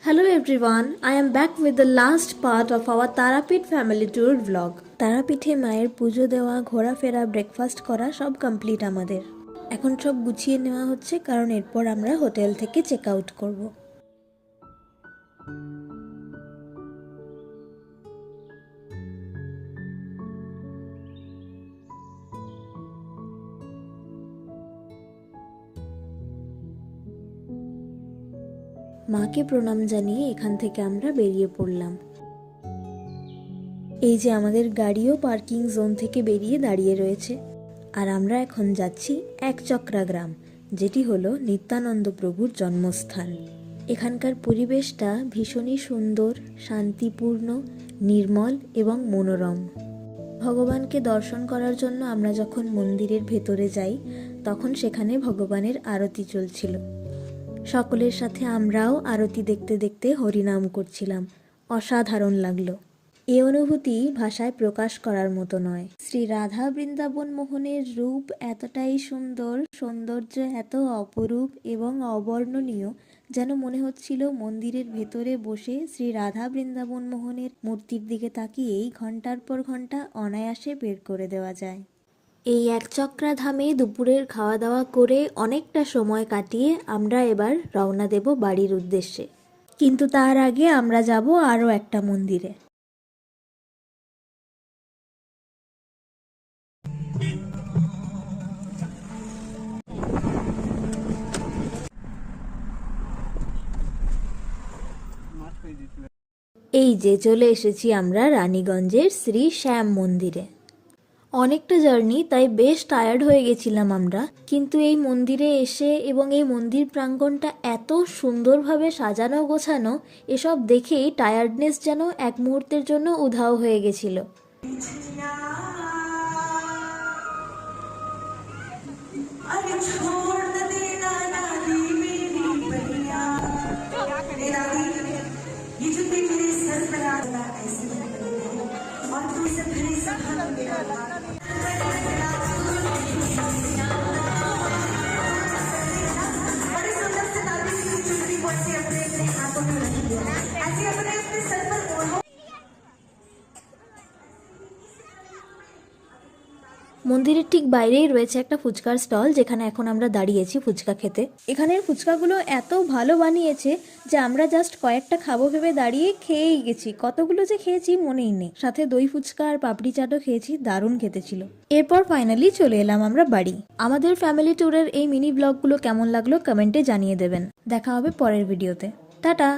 Hello everyone, I am back with the last part of our Tarapit family tour vlog. তারাপীঠে মায়ের পুজো দেওয়া, ঘোরাফেরা, breakfast করা সব কমপ্লিট আমাদের। এখন সব গুছিয়ে নেওয়া হচ্ছে কারণ এরপর আমরা হোটেল থেকে চেক আউট করব। মাকে প্রণাম জানিয়ে এখান থেকে আমরা বেরিয়ে পড়লাম। এই যে আমাদের গাড়িও পার্কিং জোন থেকে বেরিয়ে দাঁড়িয়ে রয়েছে, আর আমরা এখন যাচ্ছি একচক্রা গ্রাম, যেটি হলো নিত্যানন্দ প্রভুর জন্মস্থান। এখানকার পরিবেশটা ভীষণই সুন্দর, শান্তিপূর্ণ, নির্মল এবং মনোরম। ভগবানকে দর্শন করার জন্য আমরা যখন মন্দিরের ভেতরে যাই তখন সেখানে ভগবানের আরতি চলছিল। সকলের সাথে আমরাও আরতি দেখতে দেখতে হরিনাম করছিলাম। অসাধারণ লাগলো। এ অনুভূতি ভাষায় প্রকাশ করার মতো নয়। শ্রী রাধা বৃন্দাবন মোহনের রূপ এতটাই সুন্দর, সৌন্দর্য এত অপরূপ এবং অবর্ণনীয়, যেন মনে হচ্ছিল মন্দিরের ভেতরে বসে শ্রী রাধা বৃন্দাবন মোহনের মূর্তির দিকে তাকিয়েই ঘন্টার পর ঘন্টা অনায়াসে বের করে দেওয়া যায়। এই একচক্রা ধামে দুপুরের খাওয়া দাওয়া করে অনেকটা সময় কাটিয়ে আমরা এবার রওনা দেব বাড়ির উদ্দেশ্যে। কিন্তু তার আগে আমরা যাব আরও একটা মন্দিরে। এই যে চলে এসেছি আমরা রানীগঞ্জের শ্রী শ্যাম মন্দিরে। অনেকটা জার্নি, তাই বেশ টায়ার্ড হয়ে গেছিলাম আমরা, কিন্তু এই মন্দিরে এসে এবং এই মন্দির প্রাঙ্গণটা এত সুন্দরভাবে সাজানো গোছানো, এসব দেখেই টায়ার্ডনেস যেন এক মুহূর্তের জন্য উধাও হয়ে গেছিল। মন্দিরের ঠিক বাইরেই রয়েছে একটা ফুচকার স্টল, যেখানে এখন আমরা দাঁড়িয়েছি ফুচকা খেতে। এখানের ফুচকাগুলো এত ভালো বানিয়েছে যে আমরা জাস্ট কয়েকটা খাবো ভেবে দাঁড়িয়ে খেয়েই গেছি। কতগুলো যে খেয়েছি মনেই নেই। সাথে দই ফুচকা আর পাপড়ি চাটও খেয়েছি, দারুণ খেতে ছিল। এরপর ফাইনালি চলে এলাম আমরা বাড়ি। আমাদের ফ্যামিলি ট্যুরের এই মিনি ব্লগগুলো কেমন লাগলো কমেন্টে জানিয়ে দেবেন। দেখা হবে পরের ভিডিওতে। টাটা।